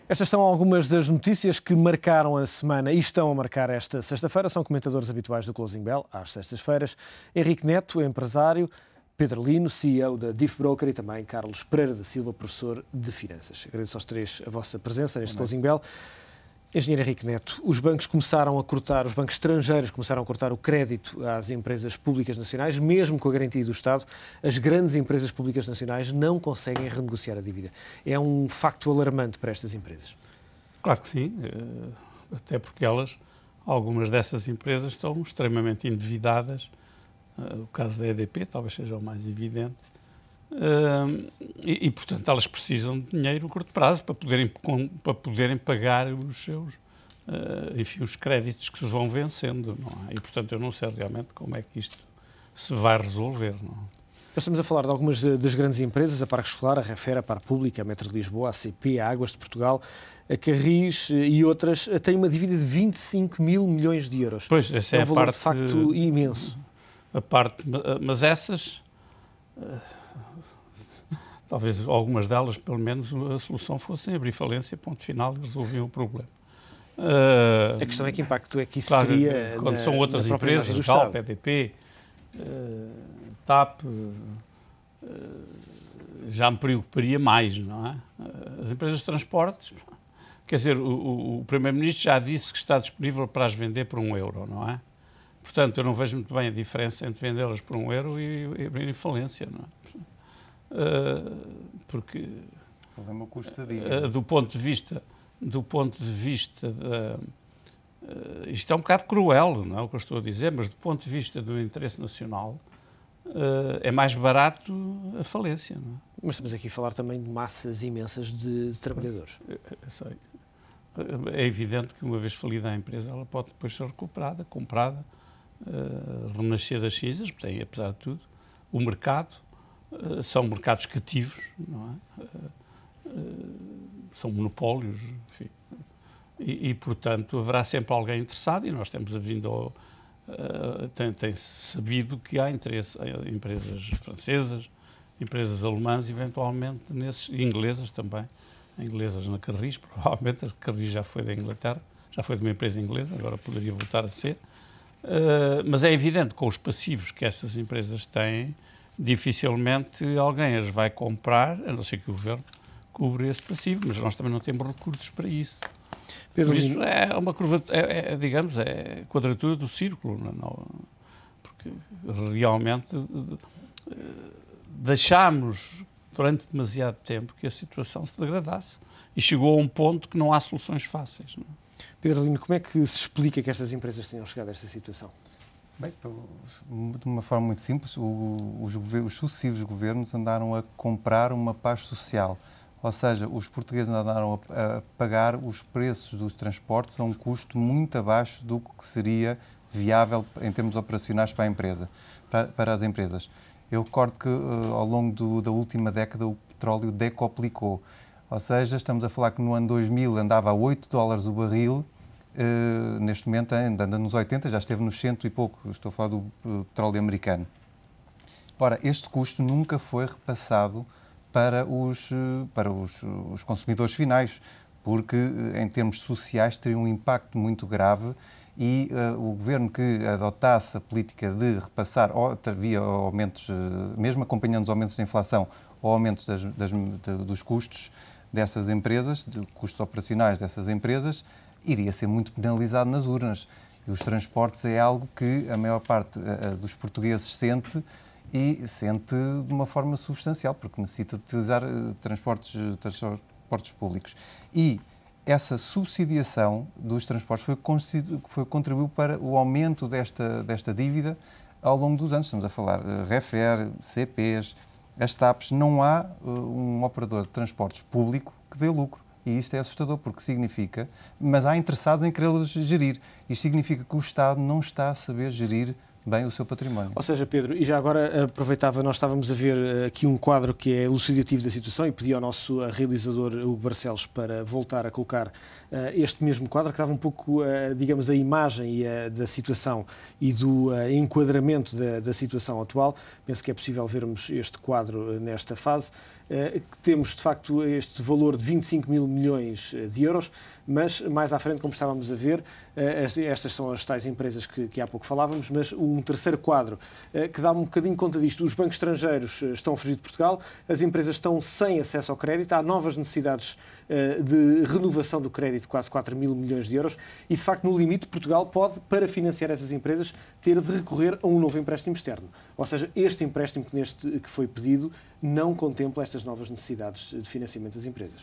Estas são algumas das notícias que marcaram a semana e estão a marcar esta sexta-feira. São comentadores habituais do Closing Bell, às sextas-feiras. Henrique Neto, empresário, Pedro Lino, CEO da Diff Broker, e também Carlos Pereira da Silva, professor de Finanças. Agradeço aos três a vossa presença neste Closing Bell. Engenheiro Henrique Neto, os bancos estrangeiros começaram a cortar o crédito às empresas públicas nacionais, mesmo com a garantia do Estado. As grandes empresas públicas nacionais não conseguem renegociar a dívida. É um facto alarmante para estas empresas. Claro que sim, até porque algumas dessas empresas estão extremamente endividadas. O caso da EDP talvez seja o mais evidente. Portanto, elas precisam de dinheiro a curto prazo para poderem pagar os seus, os créditos que se vão vencendo, não é? E, portanto, eu não sei realmente como é que isto se vai resolver, não é? Nós estamos a falar de algumas das grandes empresas, a Parque Escolar, a Refera, a Par Pública, a Metro de Lisboa, a CP, a Águas de Portugal, a Carris e outras, têm uma dívida de 25 mil milhões de euros. Pois, essa é um valor de facto imenso. Mas essas... Talvez algumas delas, pelo menos, a solução fosse abrir falência, ponto final, e resolviam o problema. A questão é que impacto é que isso claro, teria quando são outras empresas, Galp, EDP, TAP, já me preocuparia mais, não é? As empresas de transportes, quer dizer, o Primeiro-Ministro já disse que está disponível para as vender por €1, não é? Portanto, eu não vejo muito bem a diferença entre vendê-las por €1 e abrirem falência, não é? Porque é uma custa dívida. do ponto de vista isto é um bocado cruel, não é o que eu estou a dizer, mas do ponto de vista do interesse nacional é mais barato a falência, não é? Mas estamos aqui a falar também de massas imensas de trabalhadores. Eu sei. É evidente que uma vez falida a empresa ela pode depois ser recuperada, comprada, renascer das cinzas, tem, apesar de tudo, o mercado. São mercados cativos, não é? São monopólios, enfim. Portanto, haverá sempre alguém interessado e nós temos tem sabido que há interesse em empresas francesas, empresas alemãs, eventualmente, inglesas também. Inglesas na Carris, provavelmente. A Carris já foi da Inglaterra, já foi de uma empresa inglesa, agora poderia voltar a ser. Mas é evidente, com os passivos que essas empresas têm, dificilmente alguém as vai comprar, a não ser que o Governo cubra esse passivo, mas nós também não temos recursos para isso. Por isso é uma curva, digamos, é a quadratura do círculo, não, porque realmente deixámos durante demasiado tempo que a situação se degradasse e chegou a um ponto que não há soluções fáceis. Não é? Pedro Lino, como é que se explica que estas empresas tenham chegado a esta situação? Bem, de uma forma muito simples, os sucessivos governos andaram a comprar uma paz social. Ou seja, os portugueses andaram a pagar os preços dos transportes a um custo muito abaixo do que seria viável em termos operacionais para a empresa, para as empresas. Eu recordo que ao longo da última década o petróleo decoplicou. Ou seja, estamos a falar que no ano 2000 andava a $8 o barril. Neste momento anda nos 80, já esteve nos 100 e pouco, estou a falar do petróleo americano. Ora, este custo nunca foi repassado para os consumidores finais, porque em termos sociais teria um impacto muito grave e o governo que adotasse a política de repassar, via aumentos, mesmo acompanhando os aumentos da inflação, ou aumentos dos custos dessas empresas, de custos operacionais dessas empresas, iria ser muito penalizado nas urnas. E os transportes é algo que a maior parte dos portugueses sente e sente de uma forma substancial, porque necessita de utilizar transportes públicos. E essa subsidiação dos transportes contribuiu para o aumento desta dívida ao longo dos anos. Estamos a falar Refer, CPs, as TAPs. Não há um operador de transportes público que dê lucro. E isto é assustador, porque significa... Mas há interessados em querê-los gerir. Isto significa que o Estado não está a saber gerir bem o seu património. Ou seja, Pedro, e já agora aproveitava, nós estávamos a ver aqui um quadro que é elucidativo da situação e pedi ao nosso realizador Hugo Barcelos para voltar a colocar este mesmo quadro, que dava um pouco, digamos, a imagem da situação e do enquadramento da situação atual. Penso que é possível vermos este quadro nesta fase. Temos, de facto, este valor de 25 mil milhões de euros, mas mais à frente, como estávamos a ver, estas são as tais empresas que há pouco falávamos, mas um terceiro quadro que dá um bocadinho conta disto. Os bancos estrangeiros estão a fugir de Portugal, as empresas estão sem acesso ao crédito, há novas necessidades de renovação do crédito, quase 4 mil milhões de euros, e de facto, no limite, Portugal pode, para financiar essas empresas, ter de recorrer a um novo empréstimo externo. Ou seja, este empréstimo que foi pedido não contempla estas novas necessidades de financiamento das empresas.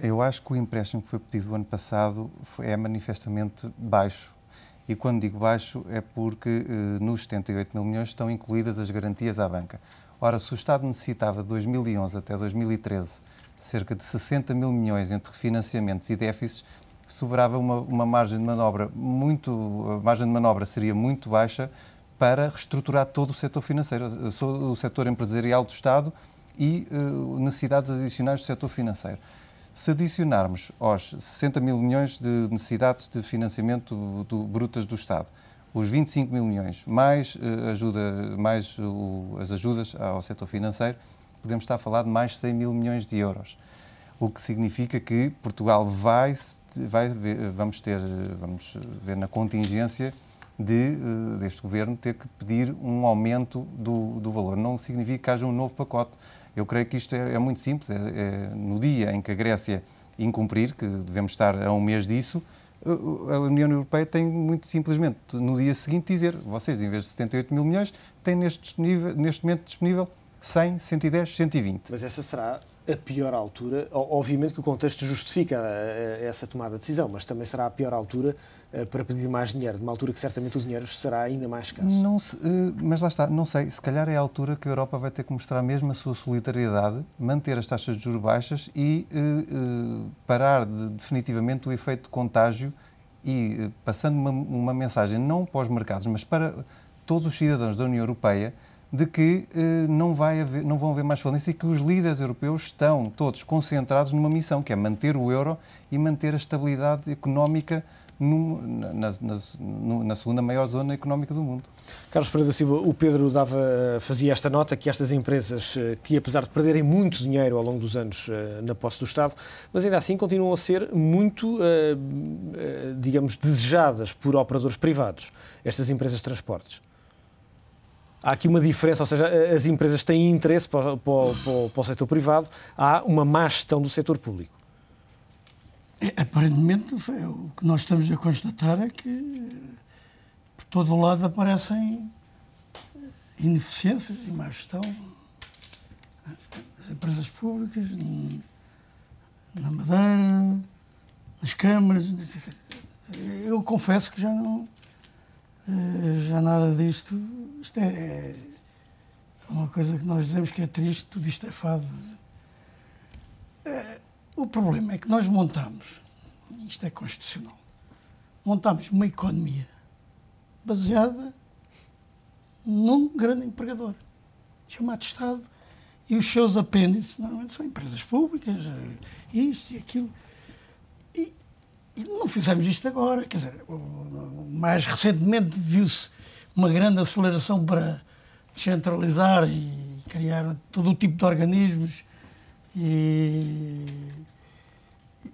Eu acho que o empréstimo que foi pedido o ano passado é manifestamente baixo. E quando digo baixo é porque nos 78 mil milhões estão incluídas as garantias à banca. Ora, se o Estado necessitava de 2011 até 2013 cerca de 60 mil milhões entre refinanciamentos e déficits, sobrava uma margem de manobra a margem de manobra seria muito baixa para reestruturar todo o setor financeiro, o setor empresarial do Estado e necessidades adicionais do setor financeiro. Se adicionarmos aos 60 mil milhões de necessidades de financiamento brutas do Estado, os 25 mil milhões, mais as ajudas ao setor financeiro, podemos estar a falar de mais 100 mil milhões de euros. O que significa que Portugal vamos ver na contingência deste Governo ter que pedir um aumento do valor. Não significa que haja um novo pacote. Eu creio que isto é muito simples. No dia em que a Grécia incumprir, que devemos estar a um mês disso, a União Europeia tem muito simplesmente, no dia seguinte, dizer: vocês, em vez de 78 mil milhões, têm neste momento disponível 100, 110, 120. Mas essa será a pior altura. Obviamente que o contexto justifica essa tomada de decisão, mas também será a pior altura para pedir mais dinheiro, numa altura que certamente o dinheiro será ainda mais escasso. Mas lá está, não sei, se calhar é a altura que a Europa vai ter que mostrar mesmo a sua solidariedade, manter as taxas de juros baixas e parar definitivamente o efeito de contágio e passando uma mensagem não para os mercados, mas para todos os cidadãos da União Europeia, de que não vão haver mais falência e que os líderes europeus estão todos concentrados numa missão, que é manter o euro e manter a estabilidade económica na segunda maior zona económica do mundo. Carlos Pereira da Silva, o Pedro fazia esta nota que estas empresas, que apesar de perderem muito dinheiro ao longo dos anos na posse do Estado, mas ainda assim continuam a ser muito, digamos, desejadas por operadores privados, estas empresas de transportes. Há aqui uma diferença, ou seja, as empresas têm interesse para o setor privado, há uma má gestão do setor público. Aparentemente, o que nós estamos a constatar é que por todo o lado aparecem ineficiências e má gestão das empresas públicas, na Madeira, nas câmaras. Eu confesso que já nada disto. Isto é uma coisa que nós dizemos que é triste, tudo isto é fado. O problema é que nós montamos, isto é constitucional, montamos uma economia baseada num grande empregador, chamado Estado, e os seus apêndices normalmente são empresas públicas, isto e aquilo. E não fizemos isto agora, quer dizer, mais recentemente viu-se uma grande aceleração para descentralizar e criar todo o tipo de organismos e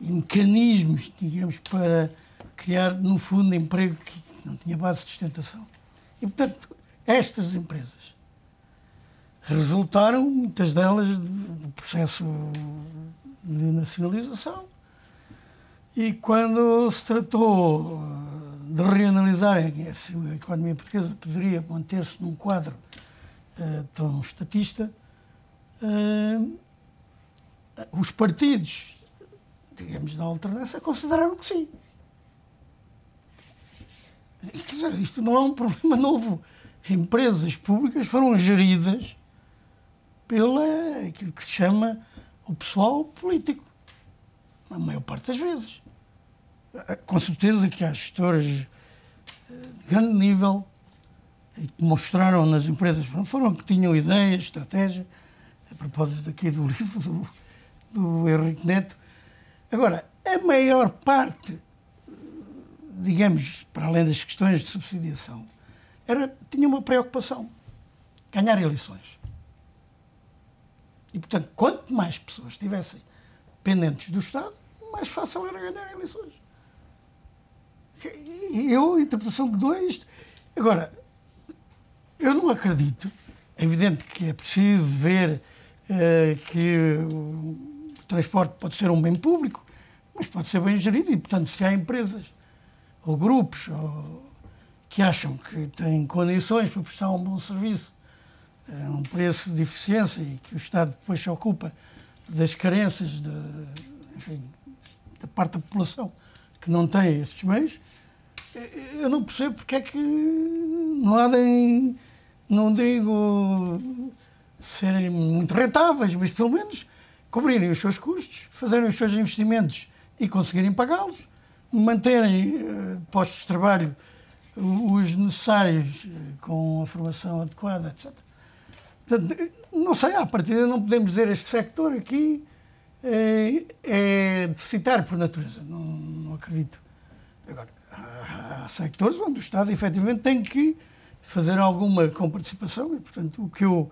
mecanismos, digamos, para criar, no fundo, emprego que não tinha base de sustentação. E, portanto, estas empresas resultaram, muitas delas, do processo de nacionalização. E quando se tratou de reanalisar se a economia portuguesa poderia manter-se num quadro tão estatista, os partidos, digamos, da alternância consideraram que sim. Quer dizer, isto não é um problema novo. Empresas públicas foram geridas aquilo que se chama o pessoal político, a maior parte das vezes. Com certeza que há gestores de grande nível e que mostraram nas empresas que tinham ideias, estratégia, a propósito aqui do livro do Henrique Neto. Agora, a maior parte, digamos, para além das questões de subsidiação, tinha uma preocupação: ganhar eleições. E, portanto, quanto mais pessoas estivessem dependentes do Estado, mais fácil era ganhar eleições. A interpretação que dou é isto. Agora, eu não acredito. É evidente que é preciso ver que o transporte pode ser um bem público, mas pode ser bem gerido e, portanto, se há empresas ou grupos que acham que têm condições para prestar um bom serviço a um preço de eficiência e que o Estado depois se ocupa das carências da parte da população que não tem estes meios, eu não percebo porque é que não há de, não digo serem muito rentáveis, mas pelo menos cobrirem os seus custos, fazerem os seus investimentos e conseguirem pagá-los, manterem postos de trabalho os necessários com a formação adequada, etc. Portanto, não sei, à partida não podemos dizer este sector aqui é deficitário por natureza, não acredito. Agora, há sectores onde o Estado efetivamente tem que fazer alguma comparticipação e, portanto, o que eu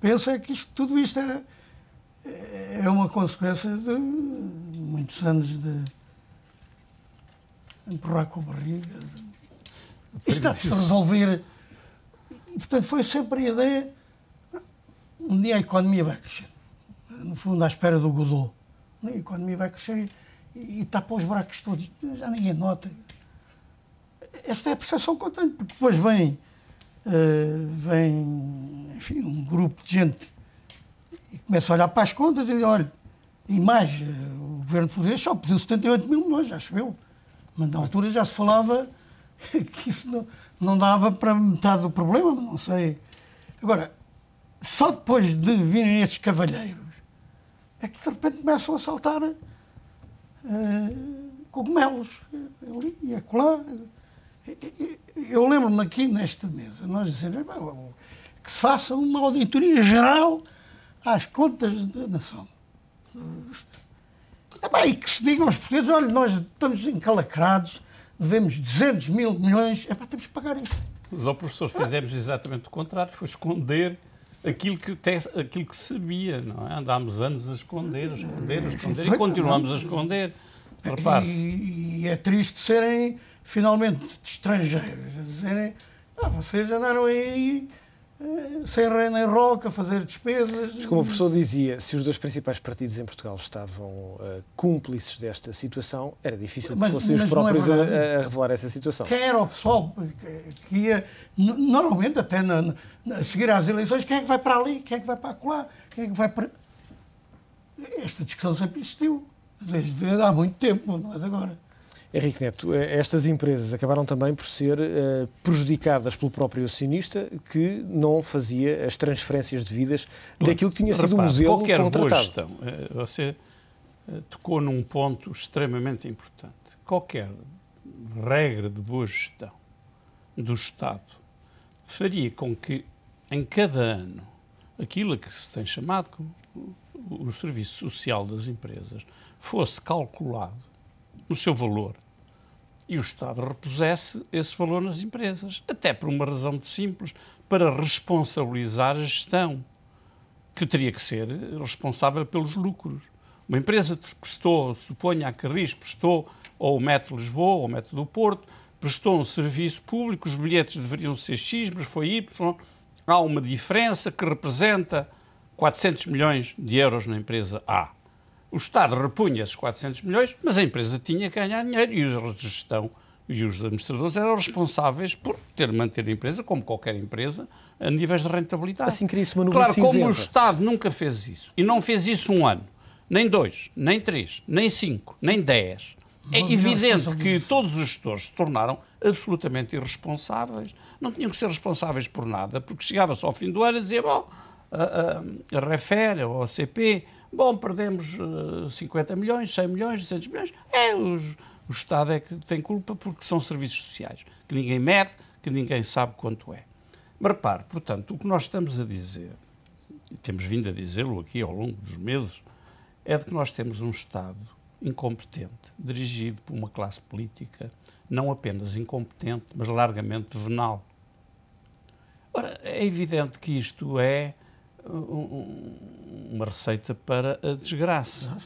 penso é que tudo isto é uma consequência de muitos anos de empurrar com a barriga. Isto está a se resolver. E, portanto, foi sempre a ideia. Um dia a economia vai crescer. No fundo, à espera do Godot. A economia vai crescer e tapa os buracos todos. Já ninguém nota. Esta é a percepção que eu tenho, porque depois vem enfim, um grupo de gente e começa a olhar para as contas e diz, olha, e mais, o governo português só pediu 78 mil milhões, já choveu. Mas na altura já se falava que isso não dava para metade do problema, mas não sei. Agora, só depois de virem estes cavalheiros é que de repente começam a saltar cogumelos ali e acolá. Eu lembro-me aqui nesta mesa, nós dizemos que se faça uma auditoria geral às contas da nação. E que se digam aos portugueses, olha, nós estamos encalacrados, devemos 200 mil milhões, temos que pagar isto. Mas, ó professor, fizemos exatamente o contrário, foi esconder aquilo que sabia, não é? Andámos anos a esconder e continuamos a esconder. E é triste serem, finalmente, estrangeiros, a dizerem, vocês andaram aí sem rei nem roca, a fazer despesas. Mas como o professor dizia, se os dois principais partidos em Portugal estavam cúmplices desta situação, era difícil que fossem os próprios a revelar essa situação. Quem era o pessoal que ia, normalmente, até a seguir às eleições, quem é que vai para ali, quem é que vai para acolá, quem é que vai para... Esta discussão sempre existiu, desde há muito tempo, não é de agora. Henrique Neto, estas empresas acabaram também por ser prejudicadas pelo próprio acionista que não fazia as transferências devidas daquilo que tinha sido o modelo qualquer contratado. Boa gestão, você tocou num ponto extremamente importante. Qualquer regra de boa gestão do Estado faria com que, em cada ano, aquilo que se tem chamado o serviço social das empresas fosse calculado no seu valor e o Estado repusesse esse valor nas empresas, até por uma razão muito simples, para responsabilizar a gestão, que teria que ser responsável pelos lucros. Uma empresa que prestou, suponha a Carris, prestou ou o Metro Lisboa ou o Metro do Porto, prestou um serviço público, os bilhetes deveriam ser X, mas foi Y, há uma diferença que representa 400 milhões de euros na empresa A. O Estado repunha esses 400 milhões, mas a empresa tinha que ganhar dinheiro e a gestão e os administradores eram responsáveis por manter a empresa, como qualquer empresa, a níveis de rentabilidade. Assim cria-se uma nuvem cinzenta. Claro, como o Estado nunca fez isso, e não fez isso um ano, nem 2, nem 3, nem 5, nem 10, é evidente que todos os gestores se tornaram absolutamente irresponsáveis. Não tinham que ser responsáveis por nada, porque chegava-se ao fim do ano e dizia, bom, a Refer ou a CP... Bom, perdemos 50 milhões, 100 milhões, 200 milhões. O Estado é que tem culpa porque são serviços sociais, que ninguém mede, que ninguém sabe quanto é. Mas repare, portanto, o que nós estamos a dizer, e temos vindo a dizê-lo aqui ao longo dos meses, é de que nós temos um Estado incompetente, dirigido por uma classe política não apenas incompetente, mas largamente venal. Ora, é evidente que isto é uma receita para a desgraça.